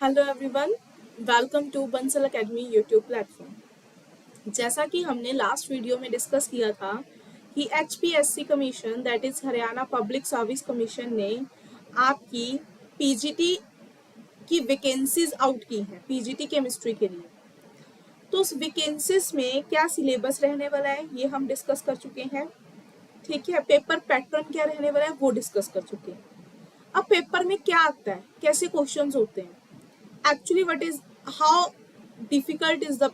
Hello everyone, welcome to Bansal Academy YouTube platform. जैसा कि हमने लास्ट वीडियो में डिस्कस किया था कि HPSC commission that is Haryana public service commission ने आपकी पीजीटी की वैकेंसीज आउट की हैं पीजीटी केमिस्ट्री के लिए। तो उस वैकेंसीज में क्या सिलेबस रहने वाला है ये हम डिस्कस कर चुके हैं। ठीक है, पेपर पैटर्न क्या रहने वाला है वो डिस्कस कर चुके हैं। अब पेपर में क्या आता है, कैसे क्वेश्चंस होते हैं, actually what is how difficult is the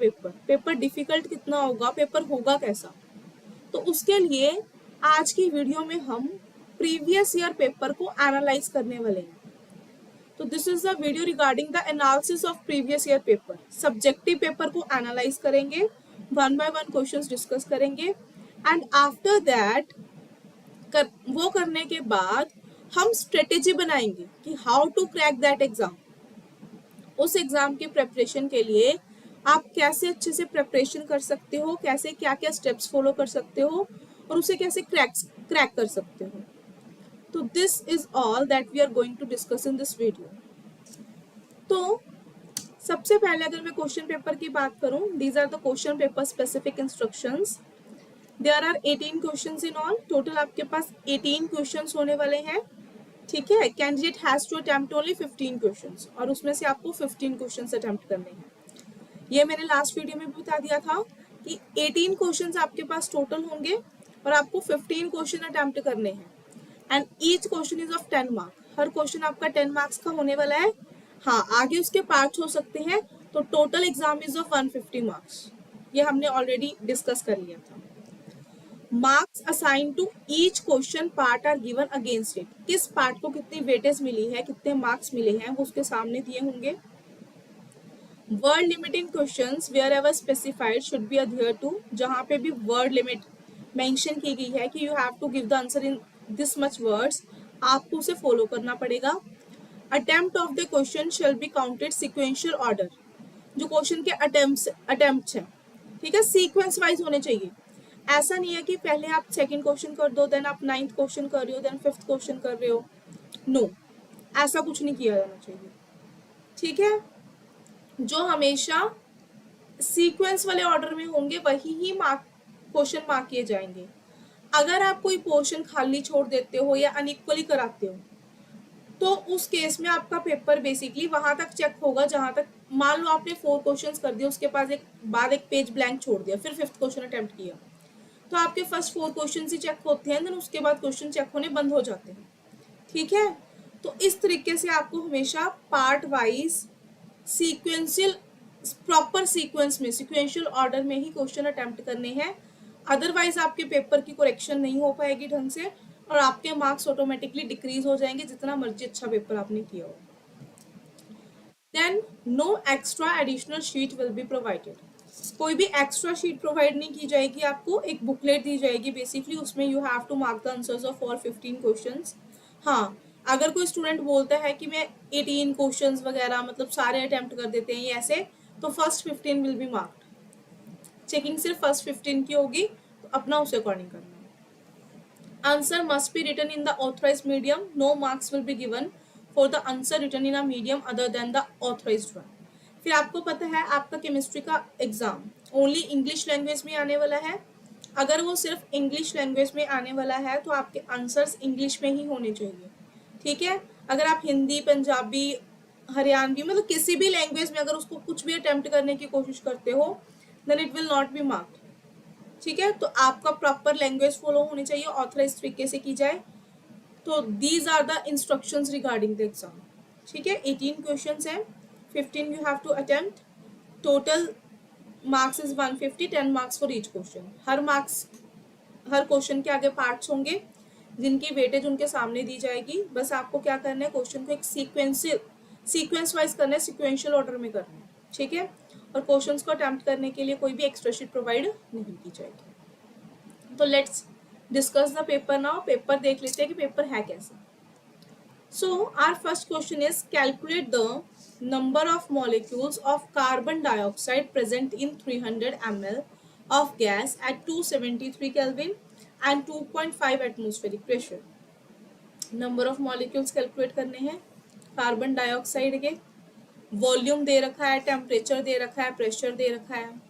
paper difficult कितना होगा, पेपर होगा कैसा। तो उसके लिए आज की वीडियो में हम प्रीवियस ईयर पेपर को एनालाइज करने वाले हैं। तो this is the video regarding the analysis of previous year paper. Subjective paper को एनालाइज करेंगे, one by one questions discuss करेंगे एंड आफ्टर दैट वो करने के बाद हम स्ट्रेटेजी बनाएंगे कि how to crack that exam. उस एग्जाम की प्रेपरेशन के लिए आप कैसे अच्छे से प्रेपरेशन कर सकते हो, कैसे क्या क्या स्टेप्स फॉलो कर सकते हो और उसे कैसे क्रैक कर सकते हो। तो this is all that we are going to discuss in this video. तो सबसे पहले अगर मैं क्वेश्चन पेपर की बात करूं, these are the question paper specific instructions. There are 18 questions in all. Total आपके पास 18 क्वेश्चंस होने वाले हैं। ठीक है, candidate has to attempt only 15 questions और उसमें से आपको 15 क्वेश्चंस अटेम्प्ट करने हैं। ये मैंने लास्ट वीडियो में भी बता दिया था कि 18 क्वेश्चंस आपके पास टोटल होंगे और आपको 15 क्वेश्चन अटेम्प्ट करने हैं and each question is of 10 mark. Her question आपका 10 मार्क्स का होने वाला है। हाँ, आगे उसके पार्ट्स हो सकते हैं। तो total exam is of 150 marks. ये हमने ऑलरेडी डिस्कस कर लिया था। Marks assign to each question part are given against it. किस पार्ट को कितनी वेटेज मिली है, कितने मार्क्स मिले हैं, वो उसके सामने दिए होंगे। Word limiting questions wherever specified should be adhere to. जहां पे भी वर्ड लिमिट मेंशन की गई है कि you have to give the answer in this much words, आपको उसे फॉलो करना पड़ेगा। Attempt of the question shall be counted sequential order. जो क्वेश्चन के अटेम्प्ट हैं, ठीक है, सीक्वेंस वाइज होने चाहिए। ऐसा नहीं है कि पहले आप सेकंड क्वेश्चन कर दो, देन आप 9th क्वेश्चन कर रहे हो, देन 5th क्वेश्चन कर रहे हो। नो, ऐसा कुछ नहीं किया जाना चाहिए। ठीक है, जो हमेशा सीक्वेंस वाले ऑर्डर में होंगे वही ही क्वेश्चन मार्क किए जाएंगे। अगर आप कोई पोर्शन खाली छोड़ देते हो या अनइक्वली कराते हो तो उस केस में आपका पेपर बेसिकली वहां तक चेक होगा जहां तक, मान लो आपने 4 क्वेश्चंस कर दिए, उसके पास एक पेज ब्लैंक छोड़ दिया, फिर 5th क्वेश्चन अटेम्प्ट किया, तो आपके फर्स्ट 4 क्वेश्चन ही चेक होते हैं, देन उसके बाद क्वेश्चन चेक होने बंद हो जाते हैं। ठीक है, तो इस तरीके से आपको हमेशा part wise sequential proper sequence में सिक्वेंशियल ऑर्डर में ही क्वेश्चन अटेम्प्ट करने हैं। अदरवाइज आपके पेपर की करेक्शन नहीं हो पाएगी ढंग से और आपके मार्क्स ऑटोमेटिकली डिक्रीज हो जाएंगे जितना मर्जी अच्छा पेपर आपने किया हो। Then no extra additional sheet will be provided. कोई भी एक्स्ट्रा शीट प्रोवाइड नहीं की जाएगी, आपको एक बुकलेट दी जाएगी बेसिकली, उसमें you have to mark the answers of all 15 questions. हाँ, अगर कोई स्टूडेंट बोलता है कि मैं 18 क्वेश्चंस वगैरह मतलब सारे अटेम्प्ट कर देते हैं ये ऐसे, तो first 15 will be marked. Checking सिर्फ फर्स्ट 15 की होगी, तो अपना उसे अकॉर्डिंग करना है। Answer must be written in the authorised medium. No marks will be given for the answer written in a medium other than the authorised one. फिर आपको पता है आपका केमिस्ट्री का एग्जाम ओनली इंग्लिश लैंग्वेज में आने वाला है। अगर वो सिर्फ इंग्लिश लैंग्वेज में आने वाला है तो आपके आंसर्स इंग्लिश में ही होने चाहिए। ठीक है, अगर आप हिंदी, पंजाबी, हरियाणवी मतलब किसी भी लैंग्वेज में अगर उसको कुछ भी अटेम्प्ट करने की कोशिश करते हो then it will not be marked. ठीक है, तो आपका प्रॉपर लैंग्वेज फॉलो होनी चाहिए, ऑथराइज तरीके से की जाए। तो these are the instructions regarding the exam. ठीक है, 18 क्वेश्चंस हैं, 15 you have to attempt. Total marks is 150, 10 marks for each question. हर क्वेश्चन के आगे पार्ट्स होंगे जिनकी वेटेज उनके सामने दी जाएगी। बस आपको क्या करना है, क्वेश्चन को एक सीक्वेंस वाइज करना है, सिक्वेंशियल ऑर्डर में करना है। ठीक है, और क्वेश्चंस को अटेम्प्ट करने के लिए कोई भी एक्स्ट्रा शीट प्रोवाइड नहीं की जाएगी। तो let's discuss the paper now. Paper देख लेते हैं कि पेपर है कैसा। So our first question is calculate the number of molecules of carbon dioxide present in 300 ml of gas at 273 Kelvin and 2.5 atmospheric pressure. Number of molecules calculate करने हैं carbon dioxide के। Volume दे रखा है, temperature दे रखा है, pressure दे रखा है,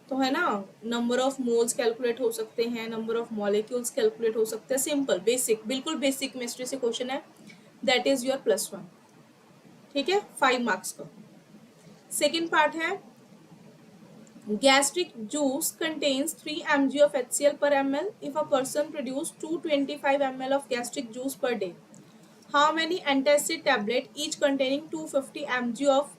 तो है ना, नंबर ऑफ मोल्स कैलकुलेट हो सकते हैं, नंबर ऑफ मॉलिक्यूल्स कैलकुलेट हो सकते हैं। सिंपल बेसिक, बिल्कुल बेसिक केमिस्ट्री से क्वेश्चन है, दैट इज योर +1। ठीक है, 5 मार्क्स का। सेकेंड पार्ट है, gastric juice contains 3 mg of HCl per ml. If a person produce 225 ml of gastric juice per day, how many antacid tablet each containing 250 mg of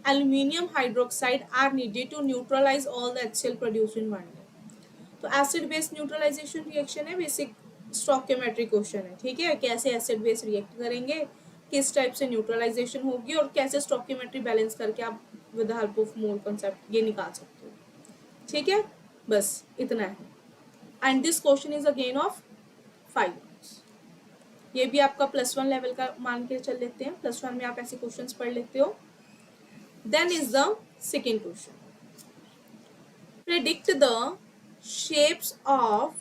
aluminium hydroxide are needed to neutralize all the HCl produced in one day? तो acid base neutralisation reaction है, basic stoichiometry question है। ठीक है, कैसे acid base react करेंगे, किस type से neutralisation होगी, और कैसे स्टोइकियोमेट्री बैलेंस करके आप with the help of mole concept ये निकाल सकते हो। ठीक है, बस इतना है। And this question is again of 5 marks. ये भी आपका +1 लेवल का मान के चल लेते हैं, +1 में आप ऐसे क्वेश्चंस पढ़ लेते हो। Then is the second question, predict the shapes of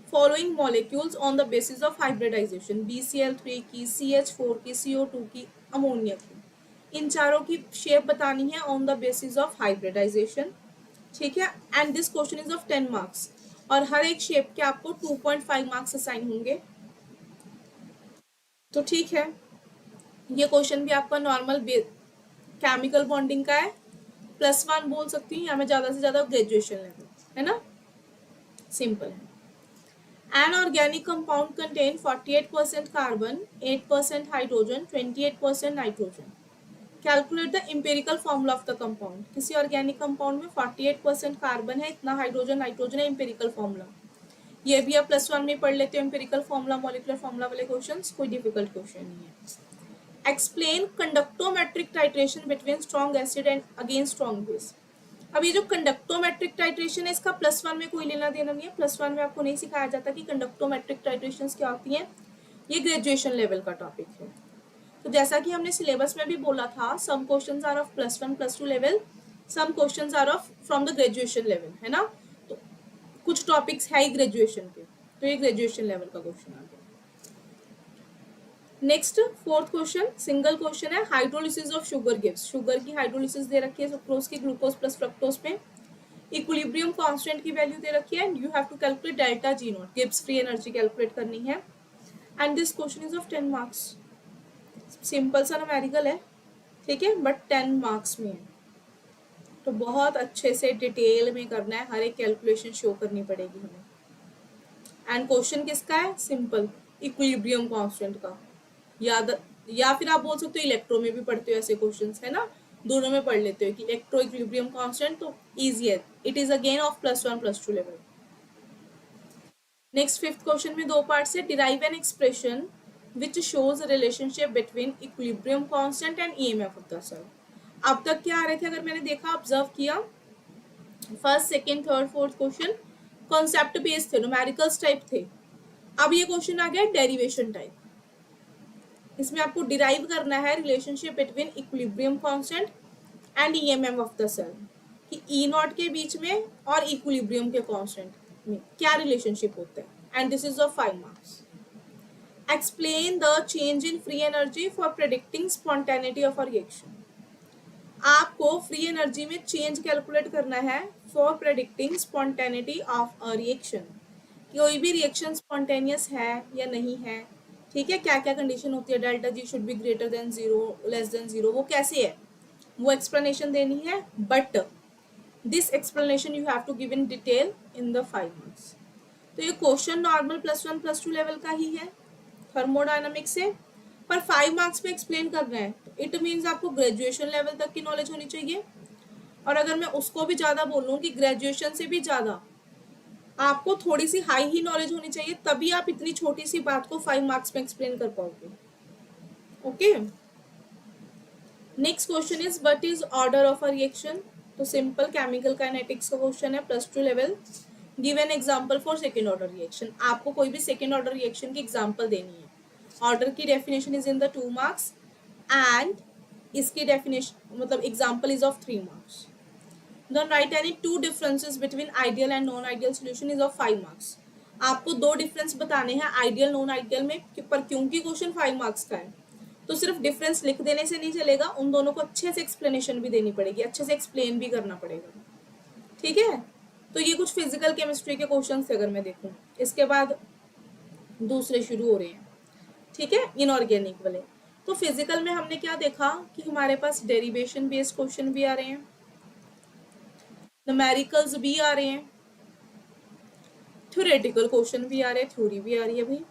following molecules on the basis of hybridisation, BCl3 की, CH4 की, CO2 की, अमोनिया की। इन चारों की शेप बतानी है on the basis of hybridisation. ठीक है, and this question is of 10 marks, और हर एक शेप के आपको 2.5 मार्क्स असाइन होंगे। तो ठीक है, ये क्वेश्चन भी आपका नॉर्मल केमिकल बॉन्डिंग का है, +1 बोल सकती हूँ, या मैं ज़्यादा से ज़्यादा ग्रेजुएशन लेवल, है ना, सिंपल है। An organic compound contain 48% carbon, 8% hydrogen, 28% nitrogen. Calculate the empirical formula of the compound. किसी ऑर्गेनिक कंपाउंड में 48% कार्बन है, इतना हाइड्रोजन नाइट्रोजन है, एम्पेरिकल फॉर्मूला। ये भी आप +1 में पढ़ लेते हो, एम्पेरिकल फॉर्मूला, मॉलिक्यूलर फॉर्मूला वाले क्वेश्चंस, कोई डिफिकल्ट क्वेश्चन नहीं है। Explain conductometric titration between strong acid and against strong base. अब ये जो कंडक्टोमेट्रिक टाइट्रेशन है, इसका +1 में कोई लेना देना नहीं है, +1 में आपको नहीं सिखाया जाता कि कंडक्टोमेट्रिक टाइट्रेशन क्या होती हैं, ये ग्रेजुएशन लेवल का टॉपिक है। तो जैसा कि हमने सिलेबस में भी बोला था, some questions are of +1 +2 level, some questions are of from the graduation level, है ना, तो कुछ टॉपिक्स है ही ग्रेजुएशन के, तो ये ग्रेजुएशन लेवल का क्वेश्चन आ गया। Next fourth question, single question है, hydrolysis of sugar gives. Sugar की हाइड्रोलिसिस दे रखी है, सुक्रोज की ग्लूकोज प्लस फ्रक्टोज पे, इक्विलिब्रियम कांस्टेंट की वैल्यू दे रखी है, and you have to calculate delta G naught, Gibbs free energy calculate करनी है, and this question is of 10 marks. Simple सा न्यूमेरिकल है, ठीक है, बट 10 मार्क्स में है, तो बहुत अच्छे से डिटेल में करना है, हर एक कैलकुलेशन शो करनी पड़ेगी हमें। एंड क्वेश्चन किसका है, सिंपल, इक्विलिब्रियम कांस्टेंट का, याद, या फिर आप बोल सकते हो इलेक्ट्रो में भी पढ़ते हो ऐसे क्वेश्चंस, है ना, दोनों में पढ़ लेते हो कि इलेक्ट्रो इक्विलिब्रियम कांस्टेंट, तो इजी है, it is again of +1 +2 level. Next fifth question में 2 पार्ट से, derive an expression which shows relationship between equilibrium constant and EMF of the cell. अब तक क्या आ रहे थे, अगर मैंने देखा, ऑब्जर्व किया, first second third fourth question concept based थे, न्यूमेरिकल्स टाइप थे। अब ये क्वेश्चन आ गया डेरिवेशन टाइप, इसमें आपको डिराइव करना है relationship between equilibrium constant and EMF of the cell, कि E0 के बीच में और इक्विलिब्रियम के कांस्टेंट में क्या रिलेशनशिप होता है, and this is of 5 marks. Explain the change in free energy for predicting spontaneity of a reaction. आपको फ्री एनर्जी में चेंज कैलकुलेट करना है for predicting spontaneity of a reaction, कोई भी रिएक्शन स्पॉन्टेनियस है या नहीं है, ठीक है, क्या क्या कंडीशन होती है, delta G should be greater than 0, less than 0, वो कैसे है, वो एक्सप्लेनेशन देनी है, but this explanation you have to give in detail in the 5 marks. तो ये क्वेश्चन नॉर्मल +1 +2 लेवल का ही है थर्मोडायनामिक्स से, पर 5 मार्क्स में एक्सप्लेन करना है, इट मीन्स आपको ग्रेजुएशन लेवल तक की नॉलेज होनी चाहिए, और अगर मैं उसको भी ज़्यादा बोलूँ कि ग्रेजुएशन से भी ज़्यादा आपको थोड़ी सी हाई ही नॉलेज होनी चाहिए, तभी आप इतनी छोटी सी बात को 5 मार्क्स में एक्सप्लेन कर पाओगे। Okay, next question is what is order of a reaction. तो सिंपल केमिकल काइनेटिक्स का क्वेश्चन है, +2 level. Give an example for second order reaction, आपको कोई भी सेकेंड ऑर्डर रिएक्शन की एग्जांपल देनी है। ऑर्डर की definition is in the 2 marks, and इसकी डेफिनेशन मतलब example is of 3 marks. Don't write any 2 differences between ideal and non-ideal solution is of 5 marks. आपको 2 डिफरेंस बताने हैं आइडियल नॉन आइडियल में, पर क्योंकि क्वेश्चन 5 मार्क्स का है, तो सिर्फ डिफरेंस लिख देने से नहीं चलेगा, उन दोनों को अच्छे से एक्सप्लेनेशन भी देनी पड़ेगी, अच्छे से एक्सप्लेन भी करना पड़ेगा। ठीक है, तो ये कुछ फिजिकल केमिस्ट्री के क्वेश्चन थे अगर मैं देखूं। इसके बाद दूसरे शुरू हो रहे हैं। ठीक है, इनऑर्गेनिक वाले। तो फिजिकल में हमने क्या देखा कि हमारे पास डेरिवेशन बेस्ड क्वेश्चन भी आ रहे हैं, न्यूमेरिकल्स भी आ रहे हैं, थ्योरेटिकल क्वेश्चन भी आ रहे हैं, थ्योरी भी आ रही है भाई।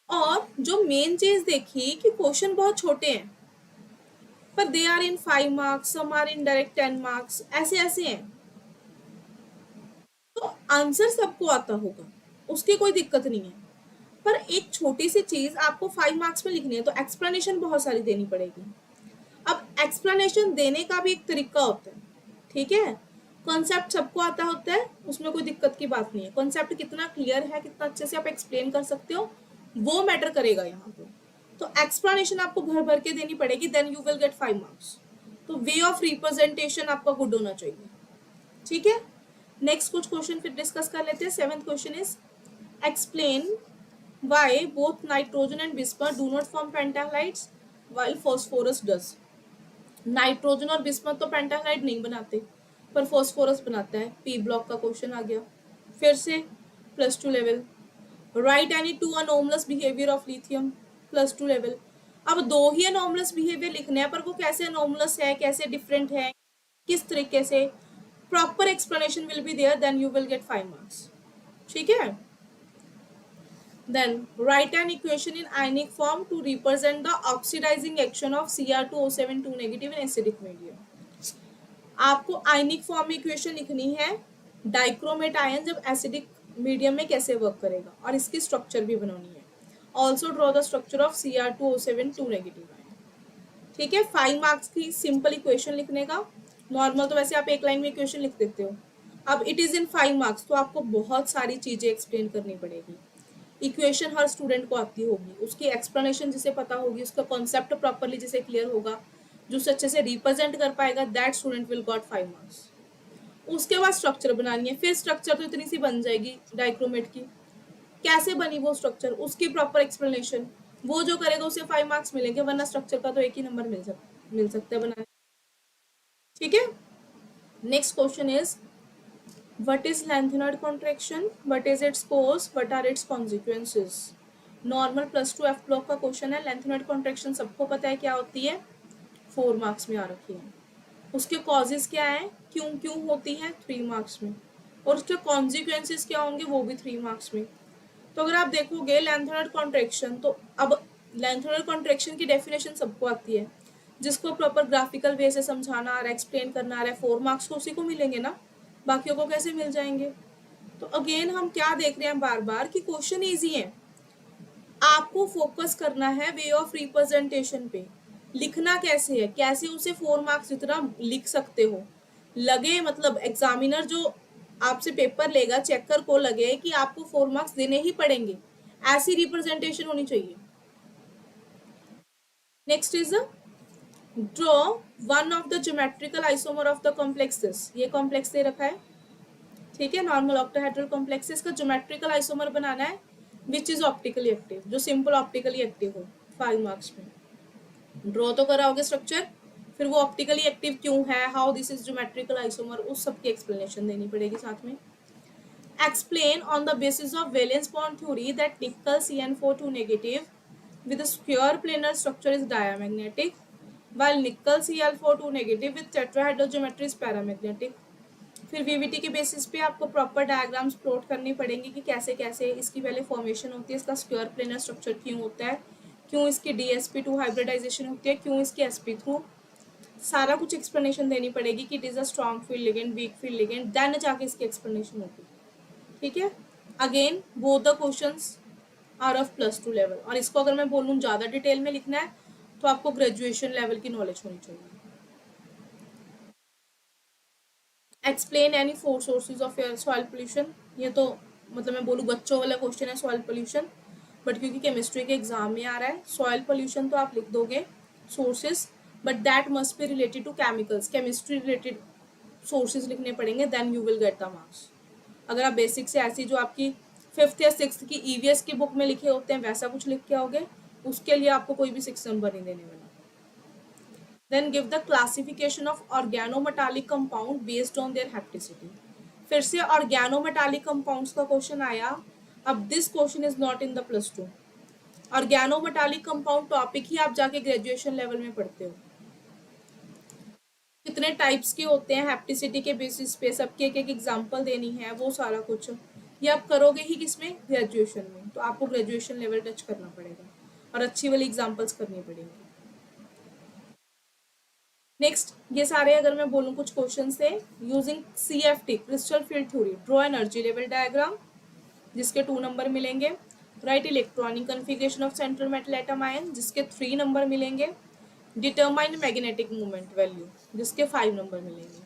और जो मेन चीज देखी कि क्वेश्चन बहुत छोटे हैं, पर they are in 5 marks, some are in direct 10 marks, ऐसे ऐसे हैं। तो आंसर सबको आता होगा, उसकी कोई दिक्कत नहीं है, पर एक छोटी सी चीज आपको 5 मार्क्स में लिखनी है तो एक्सप्लेनेशन बहुत सारी देनी पड़ेगी। अब एक्सप्लेनेशन देने का भी एक तरीका होता है। ठीक है, कॉन्सेप्ट सबको आता होता है, उसमें कोई दिक्कत की बात नहीं है। कॉन्सेप्ट कितना क्लियर है, कितना अच्छे से आप एक्सप्लेन कर सकते हो, वो मैटर करेगा यहाँ पे। तो एक्सप्लेनेशन आपको भर भर के देनी पड़ेगी, then you will get 5 marks. तो वे ऑफ रिप्रेजेंटेशन आपका गुड होना चाहिए। ठीक है, नेक्स्ट कुछ क्वेश्चन फिर डिस्कस कर लेते हैं। 7th question is explain why both nitrogen and bismuth do not form pentahalides while phosphorus does. Nitrogen और बिस्मथ तो पेंटाहाइड नहीं बनाते, पर फास्फोरस बनाता है। पी ब्लॉक का क्वेश्चन आ गया फिर से, +2 level. Write any 2 anomalous behaviour of lithium, +2 level. अब 2 ही अनोमलस बिहेवियर लिखने हैं, पर वो कैसे अनोमलस है, कैसे डिफरेंट है, किस तरीके से, proper explanation will be there, then you will get 5 marks. ठीक है, then write an equation in ionic form to represent the oxidizing action of Cr2O7 2 negative in acidic medium। आपको आयनिक फॉर्म में equation लिखनी है, dichromate ion जब acidic medium में कैसे work करेगा, और इसकी स्ट्रक्चर भी बनानी है। Also draw the structure of Cr2O7 2 negative ion. ठीक है, 5 मार्क्स की सिंपल इक्वेशन लिखने का। नॉर्मल तो वैसे आप एक लाइन में इक्वेशन लिख देते हो, अब इट इज इन 5 मार्क्स, तो आपको बहुत सारी चीजें एक्सप्लेन करनी पड़ेगी। इक्वेशन हर स्टूडेंट को आती होगी, उसकी एक्सप्लेनेशन जिसे पता होगी, उसका कॉन्सेप्ट प्रॉपरली जिसे क्लियर होगा, जो अच्छे से रिप्रेजेंट कर पाएगा, that student will got 5 marks. उसके बाद स्ट्रक्चर बनानी है, फिर स्ट्रक्चर तो इतनी सी बन जाएगी डाइक्रोमेट की, कैसे बनी वो स्ट्रक्चर, उसकी प्रॉपर एक्सप्लेनेशन, वो जो करेगा उसे 5 मार्क्स मिलेंगे, वरना स्ट्रक्चर का तो एक ही नंबर मिल सकता है बनाने। ठीक है, next question is what is lengthenoid contraction, what is its cause, what are its consequences। Normal +2 F block का क्वेश्चन है। लेंथेनॉइड कॉन्ट्रैक्शन सबको पता है क्या होती है, 4 मार्क्स में आ रखी है। उसके कॉजेज क्या है, क्यों क्यों होती है, 3 मार्क्स में, और उसके कॉन्सिक्वेंसेस क्या होंगे, वो भी 3 मार्क्स में। तो अगर आप देखोगे लेंथेनॉइड कॉन्ट्रैक्शन, तो अब लेंथेनॉइड कॉन्ट्रैक्शन की डेफिनेशन सबको आती है, जिसको प्रॉपर ग्राफिकल वे से समझाना आ रहा है, एक्सप्लेन करना आ रहा है, 4 मार्क्स को उसी को मिलेंगे ना, बाकियों को कैसे मिल जाएंगे। तो अगेन हम क्या देख रहे हैं बार बार कि क्वेश्चन इजी है, आपको फोकस करना है वे ऑफ रिप्रेजेंटेशन पे, लिखना कैसे है, कैसे उसे 4 मार्क्स जितना लिख सकते हो, लगे मतलब एग्जामिनर जो आपसे पेपर लेगा, चेकर को लगे कि आपको 4 मार्क्स देने ही पड़ेंगे, ऐसी रिप्रेजेंटेशन होनी चाहिए। Next is draw one of the geometrical isomer of the complexes. ये कॉम्प्लेक्स दे रखा है, ठीक है, नॉर्मल ऑक्टाहेड्रल कॉम्प्लेक्सेस का ज्योमेट्रिकल आइसोमर बनाना है, विच इज ऑप्टिकली एक्टिव, जो सिंपल ऑप्टिकली एक्टिव हो। 5 मार्क्स में ड्रॉ तो कराओगे स्ट्रक्चर, फिर वो ऑप्टिकली एक्टिव क्यों है, how this is geometrical isomer, उस सब की एक्सप्लेनेशन देनी पड़ेगी साथ में। Explain on the basis of valence bond theory that निकल CN4 2 negative with a square planar structure is diamagnetic, while nickel Cl4 2 negative with tetrahedral geometry is paramagnetic। फिर VVT के बेसिस पे आपको प्रॉपर डायग्राम्स प्लॉट करनी पड़ेंगी कि कैसे कैसे इसकी पहले फॉर्मेशन होती है, इसका स्क्वायर प्लेनर स्ट्रक्चर क्यों होता है, क्यों इसकी DsP2 हाइब्रिडाइजेशन होती है, क्यों इसकी sp3, सारा कुछ एक्सप्लेनेशन देनी पड़ेगी कि it is a strong field ligand, weak field ligand, then जाके इसकी एक्सप्लेनेशन होगी। ठीक है, again both the questions are of +2 level, और इसको अगर मैं बोलूँ ज़्यादा डिटेल में लिखना है तो आपको ग्रेजुएशन लेवल की नॉलेज होनी चाहिए। Explain any 4 sources of air soil pollution, ये तो मतलब मैं बोलूँ बच्चों वाला क्वेश्चन है सॉइल पोल्यूशन, बट क्योंकि केमिस्ट्री के एग्जाम में आ रहा है, सॉइल पोल्यूशन तो आप लिख दोगे sources, but that must be related to chemicals, chemistry related sources लिखने पड़ेंगे, then you will get the marks. अगर आप बेसिक से ऐसी जो आपकी 5th या 6th की EVS की बुक में लिखे होते हैं वैसा कुछ लिख के आओगे उसके लिए आपको कोई भी 6 नंबर नहीं देने वाला। Then give the classification of organometallic compound based on their hapticity. फिर से ऑर्गेनोमेटालिक कंपाउंड्स का क्वेश्चन आया। अब this question is not in the +2। Organometallic compound topic ही आप जाके ग्रेजुएशन लेवल में पढ़ते हो। कितने टाइप्स के होते हैं हैप्टिसिटी के बेसिस पे, सबके एक एक एग्जांपल देनी है, वो सारा कुछ ये आप करोगे ही किसमें, ग्रेजुएशन में। तो आपको ग्रेजुएशन लेवल टच करना पड़ेगा और अच्छी वाली एग्जांपल्स करनी पड़ेंगी। नेक्स्ट, ये सारे अगर मैं बोलूँ कुछ क्वेश्चन से, using CFT crystal field theory draw energy level diagram, जिसके 2 नंबर मिलेंगे। Right electronic configuration of central metal atom ion, जिसके 3 नंबर मिलेंगे। डिटरमाइन मैग्नेटिक मोमेंट वैल्यू, जिसके 5 नंबर मिलेंगे।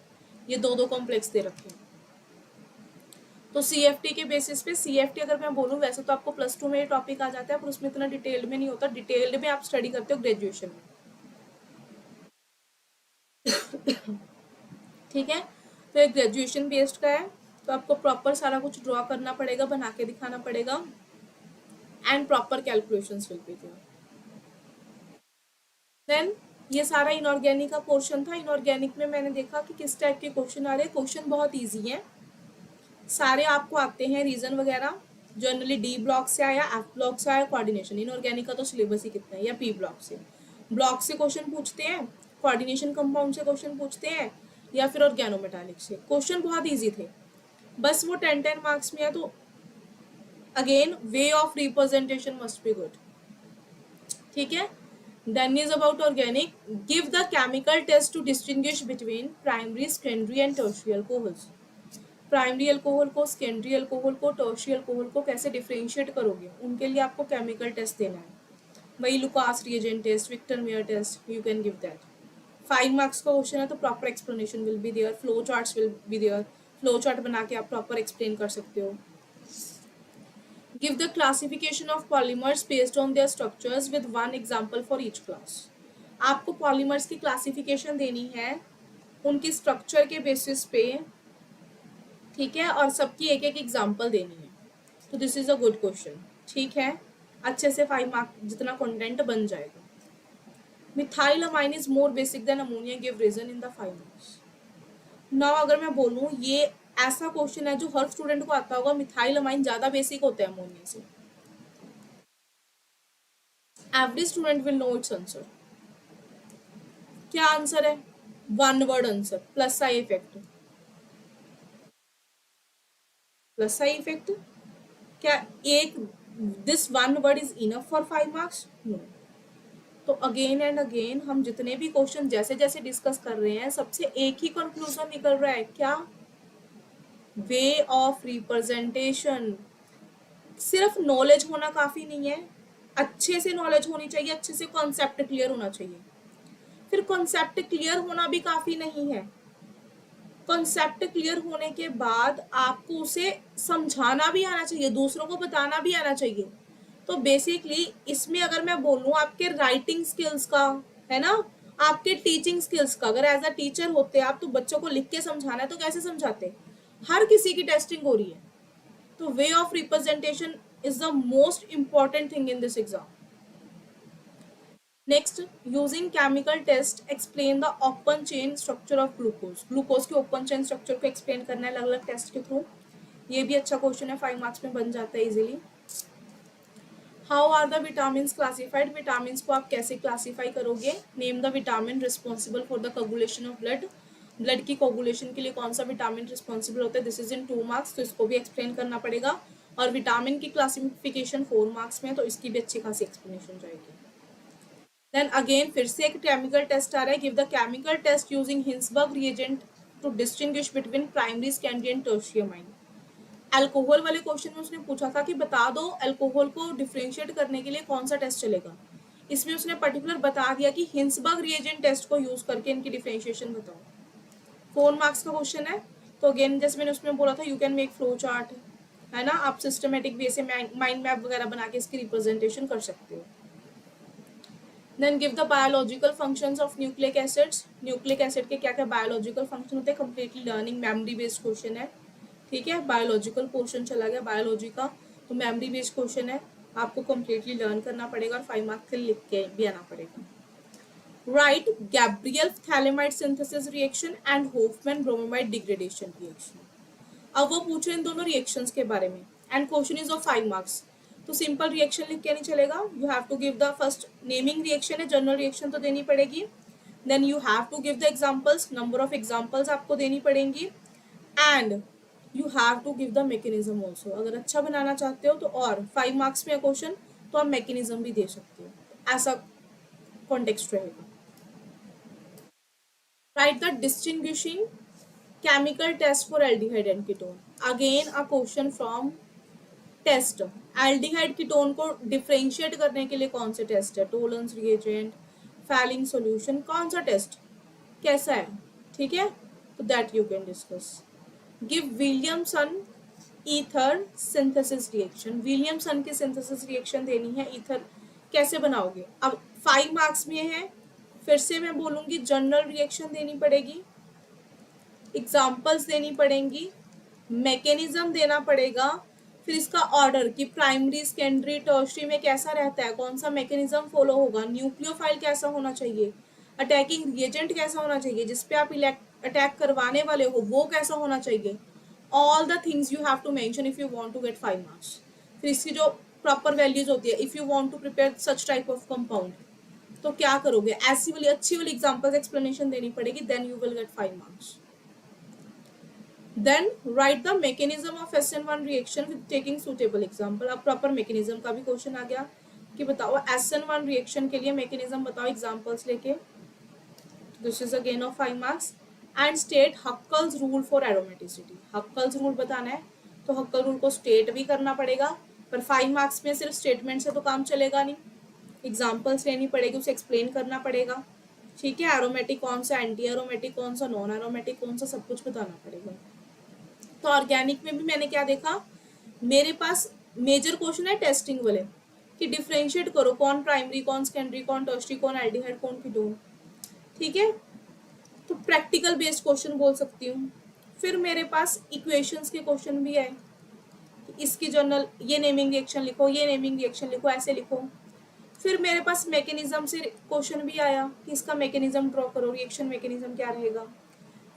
ये दो दो कॉम्प्लेक्स दे रखे हैं। तो CFT के बेसिस पे, CFT अगर मैं बोलूँ वैसे तो आपको +2 में ये टॉपिक आ जाता है, पर उसमें इतना डिटेल्ड में नहीं होता। डिटेल्ड में आप स्टडी करते हो ग्रेजुएशन में। ठीक है, तो एक ग्रेजुएशन बेस्ड का है, तो आपको प्रॉपर सारा कुछ ड्रॉ करना पड़ेगा, बना के दिखाना पड़ेगा, and proper calculations will be there. Then ये सारा इनऑर्गेनिक का पोर्शन था। इनऑर्गेनिक में मैंने देखा कि किस टाइप के क्वेश्चन आ रहे हैं। क्वेश्चन बहुत ईजी है, सारे आपको आते हैं, रीजन वगैरह। जनरली D ब्लॉक से आया, F ब्लॉक से आया, कोऑर्डिनेशन। इनऑर्गेनिक का तो सिलेबस ही कितना है, या P ब्लॉक से। ब्लॉक से क्वेश्चन पूछते हैं, कोऑर्डिनेशन कंपाउंड से क्वेश्चन पूछते हैं, या फिर ऑर्गेनोमेटालिक से। क्वेश्चन बहुत ईजी थे, बस वो 10-10 मार्क्स में है। तो again way of representation must be good. ठीक है, then is about organic. Give the chemical test to distinguish between primary, secondary and tertiary alcohols. Primary alcohol को, सेकेंडरी अल्कोहल को, टर्शियरी अल्कोहल को कैसे डिफरेंशिएट करोगे, उनके लिए आपको केमिकल टेस्ट देना है। वही Lucas reagent test, Victor Meyer test, you can give that. 5 marks का क्वेश्चन है, तो proper explanation will be there, flow charts will be there. Flow chart बना के आप प्रॉपर एक्सप्लेन कर सकते हो। Give the classification of polymers based on their structures with one example for each class. आपको पॉलीमर्स की क्लासिफिकेशन देनी है उनकी स्ट्रक्चर के बेसिस पे, ठीक है, और सबकी एक एक एग्जाम्पल देनी है। तो this is a good question. ठीक है, अच्छे से 5 मार्क जितना कंटेंट बन जाएगा। Methyl amine is more basic than ammonia, give reason in the 5 marks. Now अगर मैं बोलूँ, ये ऐसा क्वेश्चन है जो हर स्टूडेंट को आता होगा, मिथाइल अमाइन ज्यादा बेसिक होता है अमोनिया से। Every student will know its answer. क्या आंसर है? 1 word answer, plus I effect. Plus I effect क्या एक, this 1 word is enough for 5 marks? No. तो अगेन एंड अगेन हम जितने भी क्वेश्चन जैसे जैसे डिस्कस कर रहे हैं, सबसे एक ही कंक्लूजन निकल रहा है, क्या? वे ऑफ रिप्रेजेंटेशन। सिर्फ नॉलेज होना काफी नहीं है, अच्छे से नॉलेज होनी चाहिए, अच्छे से कॉन्सेप्ट क्लियर होना चाहिए। फिर कॉन्सेप्ट क्लियर होना भी काफी नहीं है, कॉन्सेप्ट क्लियर होने के बाद आपको उसे समझाना भी आना चाहिए, दूसरों को बताना भी आना चाहिए। तो बेसिकली इसमें अगर मैं बोलूँ आपके राइटिंग स्किल्स का, है ना, आपके टीचिंग स्किल्स का, अगर एज अ टीचर होते आप तो बच्चों को लिख के समझाना है तो कैसे समझाते? हर किसी की टेस्टिंग हो रही है। तो way of representation is the most important thing in this exam. Next, using chemical test explain the open chain structure of glucose. Glucose के ओपन चेन स्ट्रक्चर को एक्सप्लेन करना है अलग अलग टेस्ट के थ्रू। ये भी अच्छा क्वेश्चन है, 5 मार्क्स में बन जाता है easily. How are the vitamin classified. Vitamin को आप कैसे क्लासीफाई करोगे? Name the vitamin responsible for the coagulation of blood. Blood की कोगुलेशन के लिए कौन सा विटामिन रिस्पॉन्सिबल होता है? दिस इज इन 2 मार्क्स, तो इसको भी एक्सप्लेन करना पड़ेगा। और विटामिन की क्लासिफिकेशन 4 मार्क्स में, तो इसकी भी अच्छी खासी एक्सप्लेनेशन जाएगी। देन अगेन फिर से एक केमिकल टेस्ट आ रहा है। Give the chemical test using Hinsberg reagent to distinguish between primary, secondary and tertiary amine. Alcohol वाले क्वेश्चन में उसने पूछा था कि बता दो अल्कोहल को डिफरेंशिएट करने के लिए कौन सा टेस्ट चलेगा। इसमें उसने पर्टिकुलर बता दिया कि हिंसबर्ग रिएजेंट टेस्ट को यूज करके इनकी डिफरेंशिएशन बताओ। 4 मार्क्स का क्वेश्चन है। तो अगेन जैसे मैंने उसमें बोला था, you can make flow chart, है ना, आप सिस्टमेटिक वे से माइंड मैप वगैरह बना के इसकी रिप्रेजेंटेशन कर सकते हो। Then give the biological functions of nucleic acids. Nucleic acid के क्या क्या बायोलॉजिकल फंक्शन होते हैं, completely learning memory based question है। ठीक है, बायोलॉजिकल पोर्शन चला गया बायोलॉजी का, तो मेमोरी बेस्ड क्वेश्चन है। आपको कम्प्लीटली लर्न करना पड़ेगा और 5 मार्क्स के लिख के भी आना पड़ेगा। Right Gabriel phthalimide synthesis reaction and Hofmann bromamide degradation reaction. अब वो पूछ रहे हैं इन दोनों रिएक्शंस के बारे में and question is of 5 marks. तो सिंपल रिएक्शन लिख के नहीं चलेगा, you have to give the first naming reaction है, जनरल रिएक्शन तो देनी पड़ेगी, then you have to give the examples, number of examples आपको देनी पड़ेंगी and you have to give the mechanism also. अगर अच्छा बनाना चाहते हो तो और 5 मार्क्स में क्वेश्चन तो आप मैकेनिज्म भी दे सकते हो, ऐसा कॉन्टेक्स्ट रहेगा। Right the distinguishing chemical test for aldehyde and ketone. Again a question from test. Aldehyde ketone को डिफरेंशिएट करने के लिए कौन से टेस्ट है, टोलेंस रिएजेंट, फैलिंग सॉल्यूशन, कौन सा टेस्ट कैसा है, ठीक है, तो that you can discuss. Give Williamson ether synthesis reaction, Williamson की सिंथेसिस रिएक्शन देनी है, ईथर कैसे बनाओगे। अब 5 मार्क्स में है, फिर से मैं बोलूंगी जनरल रिएक्शन देनी पड़ेगी, एग्जाम्पल्स देनी पड़ेंगी, मैकेनिज्म देना पड़ेगा, फिर इसका ऑर्डर कि प्राइमरी सेकेंडरी टर्शरी में कैसा रहता है, कौन सा मैकेनिज्म फॉलो होगा, न्यूक्लियोफाइल कैसा होना चाहिए, अटैकिंग रिएजेंट कैसा होना चाहिए, जिसपे आप अटैक करवाने वाले हो वो कैसा होना चाहिए, all the things you have to mention if you want to get 5 marks. फिर इसकी जो प्रॉपर वैल्यूज होती है, if you want to prepare such type of compound तो क्या करोगे, ऐसी वाली अच्छी वाली एग्जांपल्स एक्सप्लेनेशन देनी पड़ेगी, then you will get 5 marks. Then write the mechanism of SN1 reaction with taking suitable example। अब proper mechanism का भी क्वेश्चन आ गया कि बताओ SN1 reaction के लिए mechanism बताओ examples लेके। This is again of 5 marks and state Huckel's rule for aromaticity। Huckel's rule बताना है तो Huckel rule को state भी करना पड़ेगा, पर 5 marks में सिर्फ statement से तो काम चलेगा नहीं, examples लेनी पड़ेगी, उसे explain करना पड़ेगा, ठीक है। aromatic कौन सा, anti aromatic कौन सा, non aromatic कौन सा, सब कुछ बताना पड़ेगा। तो ऑर्गेनिक में भी मैंने क्या देखा, मेरे पास मेजर क्वेश्चन है टेस्टिंग वाले कि डिफरेंशिएट करो कौन प्राइमरी, कौन सेकेंडरी, कौन टर्शरी, कौन एल्डिहाइड, कौन कीटोन, ठीक है। तो प्रैक्टिकल बेस्ड क्वेश्चन बोल सकती हूँ। फिर मेरे पास इक्वेशंस के क्वेश्चन भी है, इसकी जर्नल ये नेमिंग रिएक्शन लिखो, ये नेमिंग रिएक्शन लिखो, ऐसे लिखो। फिर मेरे पास मैकेनिज्म से क्वेश्चन भी आया कि इसका मैकेनिज्म ड्रॉ करो, रिएक्शन मैकेनिज्म क्या रहेगा।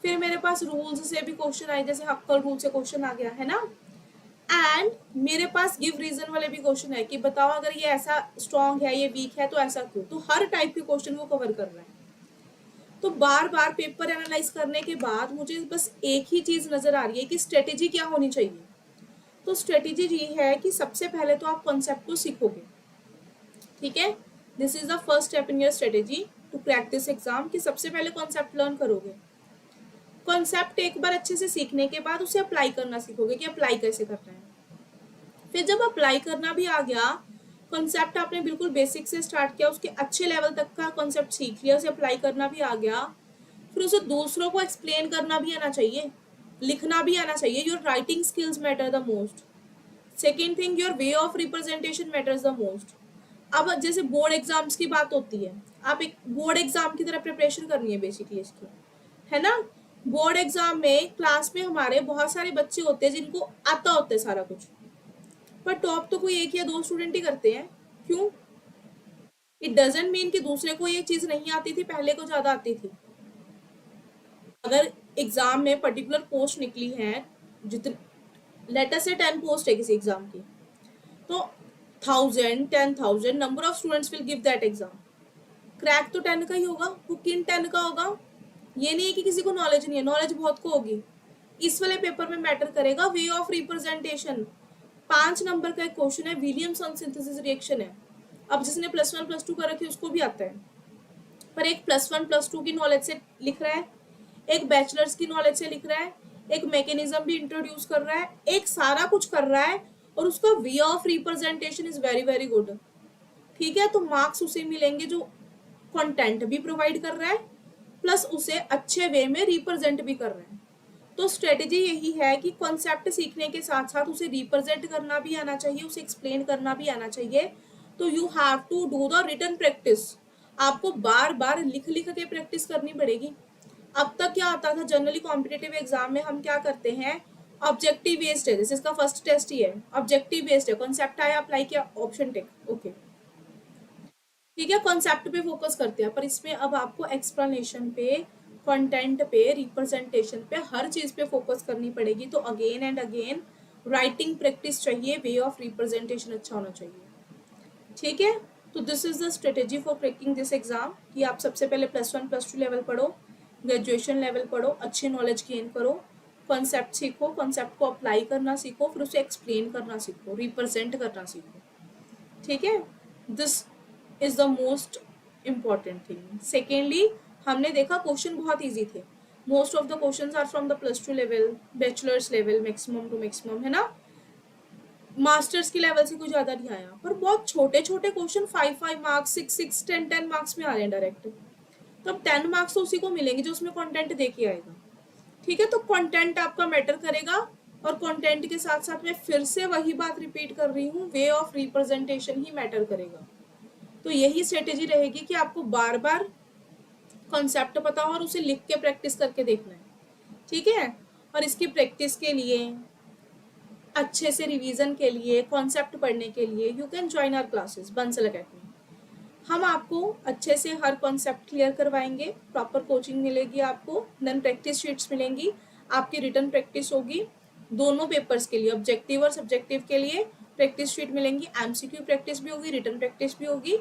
फिर मेरे पास रूल्स से भी क्वेश्चन आए, जैसे हक्कल रूल से क्वेश्चन आ गया है ना, एंड मेरे पास गिव रीजन वाले भी क्वेश्चन है कि बताओ अगर ये ऐसा स्ट्रॉन्ग है, ये वीक है तो ऐसा क्यों। तो हर टाइप के क्वेश्चन को कवर कर रहा है। तो बार बार पेपर एनालाइज करने के बाद मुझे बस एक ही चीज नजर आ रही है कि स्ट्रेटेजी क्या होनी चाहिए। तो स्ट्रेटेजी ये है कि सबसे पहले तो आप कॉन्सेप्ट को सीखोगे, ठीक है, this is the first step in your strategy to crack this exam, कि सबसे पहले कॉन्सेप्ट लर्न करोगे। कॉन्सेप्ट एक बार अच्छे से सीखने के बाद उसे अप्लाई करना सीखोगे कि अप्लाई कैसे करना है। फिर जब अप्लाई करना भी आ गया, कॉन्सेप्ट आपने बिल्कुल बेसिक से स्टार्ट किया, उसके अच्छे लेवल तक का कॉन्सेप्ट सीख लिया, उसे अप्लाई करना भी आ गया, फिर उसे दूसरों को एक्सप्लेन करना भी आना चाहिए, लिखना भी आना चाहिए। Your writing skills matter the most. Second thing, your way of representation matters the most. अब जैसे बोर्ड एग्जाम्स की बात होती है, आप एक बोर्ड एग्जाम की तरह प्रिपरेशन करनी है बेसिकली इसकी, है ना। बोर्ड एग्जाम में क्लास में हमारे बहुत सारे बच्चे होते हैं जिनको आता होता है सारा कुछ, पर टॉप तो कोई एक या दो स्टूडेंट ही करते हैं। क्यों? इट डजंट मीन कि दूसरे को ये चीज नहीं आती थी, पहले को ज्यादा आती थी। अगर एग्जाम में पर्टिकुलर पोस्ट निकली है, जितने लेटर से 10 पोस्ट है किसी एग्जाम की, तो 1000 10,000 number of students will give that exam. Crack तो 10 का ही होगा, बुक इन 10 का होगा। ये नहीं है कि किसी को नॉलेज नहीं है, नॉलेज बहुत को होगी। इस वाले पेपर में मैटर करेगा वे ऑफ रिप्रेजेंटेशन। 5 नंबर का एक क्वेश्चन है, विलियमसन सिंथेसिस रिएक्शन है। अब जिसने +1 +2 कर रखी है उसको भी आता है, पर एक +1 +2 की नॉलेज से लिख रहा है, एक बैचलर्स की नॉलेज से लिख रहा है, एक मैकेनिज्म भी इंट्रोड्यूस कर रहा है, एक सारा कुछ कर रहा है, और उसका वे of representation is very very good, ठीक है। तो मार्क्स उसे मिलेंगे जो कंटेंट भी प्रोवाइड कर रहा है, प्लस उसे अच्छे वे में रिप्रेजेंट भी कर रहे हैं। तो स्ट्रेटेजी यही है कि कॉन्सेप्ट सीखने के साथ साथ उसे रिप्रेजेंट करना भी आना चाहिए, उसे एक्सप्लेन करना भी आना चाहिए। तो you have to do the written practice. आपको बार बार लिख लिख के प्रैक्टिस करनी पड़ेगी। अब तक क्या आता था, जनरली कॉम्पिटिटिव एग्जाम में हम क्या करते हैं, ऑब्जेक्टिव बेस्ड है, जैसे इसका फर्स्ट टेस्ट ही है, ऑब्जेक्टिव बेस्ड है, कॉन्सेप्ट आया अप्लाई किया ऑप्शन टिक, ओके ठीक है, कॉन्सेप्ट पे फोकस करते हैं, पर इसमें अब आपको एक्सप्लेनेशन पे, कंटेंट पे, रिप्रेजेंटेशन पे, हर चीज पे फोकस करनी पड़ेगी। तो again and again writing practice चाहिए, वे ऑफ रिप्रेजेंटेशन अच्छा होना चाहिए, ठीक है। तो this is the strategy for cracking this exam, कि आप सबसे पहले +1 +2 लेवल पढ़ो, ग्रेजुएशन लेवल पढ़ो, अच्छी नॉलेज गेन करो, कॉन्सेप्ट सीखो, कॉन्सेप्ट को अप्लाई करना सीखो, फिर उसे एक्सप्लेन करना सीखो, रिप्रेजेंट करना सीखो, ठीक है। This is the most important thing. Secondly, हमने देखा क्वेश्चन बहुत ईजी थे, most of the question are from the +2 level, bachelors level, maximum to maximum, है ना। मास्टर्स के लेवल से कुछ ज्यादा नहीं आया, पर बहुत छोटे छोटे क्वेश्चन 5 मार्क्स, 6 10 मार्क्स में आ रहे हैं डायरेक्ट। तो अब 10 मार्क्स तो उसी को मिलेंगे जो उसमें कंटेंट दे के आएगा, ठीक है। तो कंटेंट आपका मैटर करेगा, और कंटेंट के साथ साथ मैं फिर से वही बात रिपीट कर रही हूँ, वे ऑफ रिप्रेजेंटेशन ही मैटर करेगा। तो यही स्ट्रेटेजी रहेगी कि आपको बार बार कॉन्सेप्ट पता हो और उसे लिख के प्रैक्टिस करके देखना है, ठीक है। और इसकी प्रैक्टिस के लिए, अच्छे से रिवीजन के लिए, कॉन्सेप्ट पढ़ने के लिए, you can join our classes Bansal Academy. हम आपको अच्छे से हर कॉन्सेप्ट क्लियर करवाएंगे, प्रॉपर कोचिंग मिलेगी आपको, देन प्रैक्टिस शीट्स मिलेंगी, आपकी रिटर्न प्रैक्टिस होगी, दोनों पेपर्स के लिए, ऑब्जेक्टिव और सब्जेक्टिव के लिए प्रैक्टिस शीट मिलेंगी, एमसीक्यू प्रैक्टिस भी होगी, रिटर्न प्रैक्टिस भी होगी,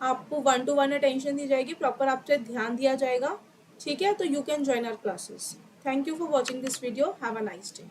आपको 1-to-1 अटेंशन दी जाएगी, प्रॉपर आपसे ध्यान दिया जाएगा, ठीक है। तो you can join our classes. Thank you for watching this video, have a nice day.